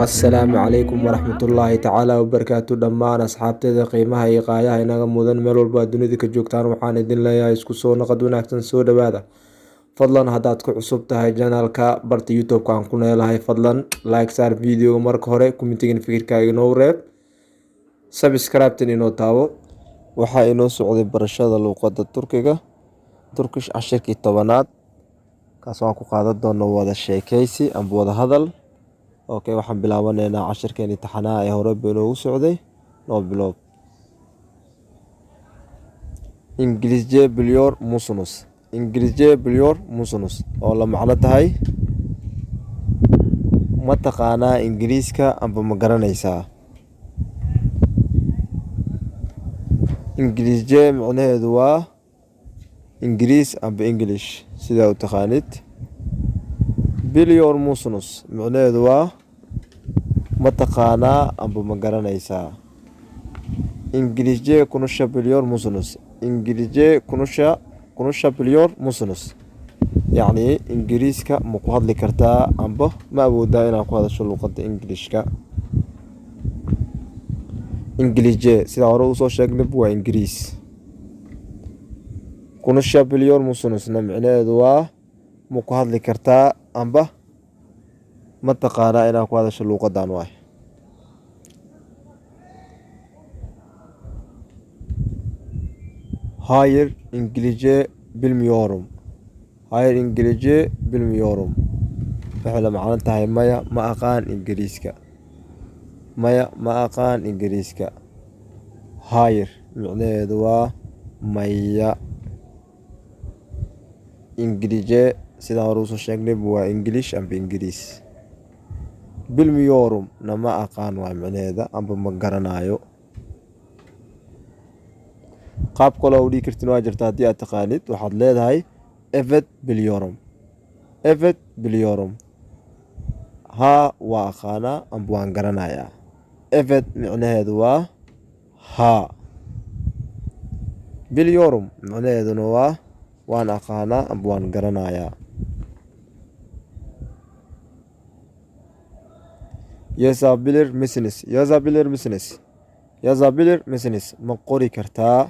Asalaamu calaykum waraxmatullaahi tacaala wabarakaatu dhammaan asxaabteeda qiimaha iyo qaayaha inaga mudan meel walba dunida ka joogtaan waxaan idin leeyahay isku soo naqad wanaagsan soo dhawaada. Fadlan haddaad ku cusub tahay janaalka barta youtube-ka aan ku neelahay fadlan like saar video marka hore kumitigan fikirkaaga inoo reeb subscribe-tan inoo taabo. Waxaa inoo socday barashada luqadda Turkiga Turkish cashirkii 10aad kaas waan ku qaadan doonaa wada sheekaysi ama wada hadal. Okay, waxaan bilaabaneynaa cashirkeena imtixaanaha ee hore inoogu socday noo bilow. Ingilizce biliyor musunuz? Ingilizce biliyor musunuz? oo la macno tahay ma taqaanaa Ingiriiska amba ma garanaysaa? Ingilizce macnaheedu waa Ingiriis amba English sidaa u taqaanid. Biliyor musunuz macnaheedu waa ma taqaanaa amba ma garanaysaa? İngilizce konuşabiliyor musunuz? İngilizce konuşabiliyor musunuz? Yani İngiriiska ma ku hadli kartaa amba ma awoodaa inaad ku hadasho luqadda Ingiriiska? İngilizce sida hore usoo sheegnay waa Ingiriis. Konuşabiliyor musunuz macnaheedu waa ma ku hadli kartaa amba ma taqaanaa inaad ku hadasho luqaddan waay. Hayır İngilizce bilmiyorum. Hayır İngilizce bilmiyorum. Waxay la macno tahay maya ma aqaan Ingiriiska. Maya ma aqaan Ingiriiska. Hayır macnaheedu waa maya. İngilizce sida hore usoo sheegnay waa English amba Ingiriis. Bilmiyorum nama aqaan waa macnaheeda amba ma garanayo. qaab kale oo dhigi kartin waa jirta haddii aad taqaanid waxaad leedahay evet biliyorum. Evet biliyorum. Ha waa aqaanaa amba waan garanayaa. Evet macnaheedu waa ha. Biliyorum macnaheeduna waa waan aqaanaa amba waan garanayaa. Yazabilir misiniz? Yazabilir misiniz? Yazabilir misiniz? Ma qori kartaa?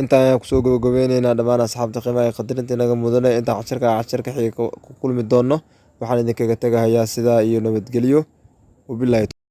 inta ayaan kusoo gabagabeyneynaa dhammaan asxaabta qiimaha ee qadarinta inaga mudane. intaan cashirka xiga ku kulmi doono waxaan idinkaga tegahayaa sidaa iyo nabadgelyo. wabillahi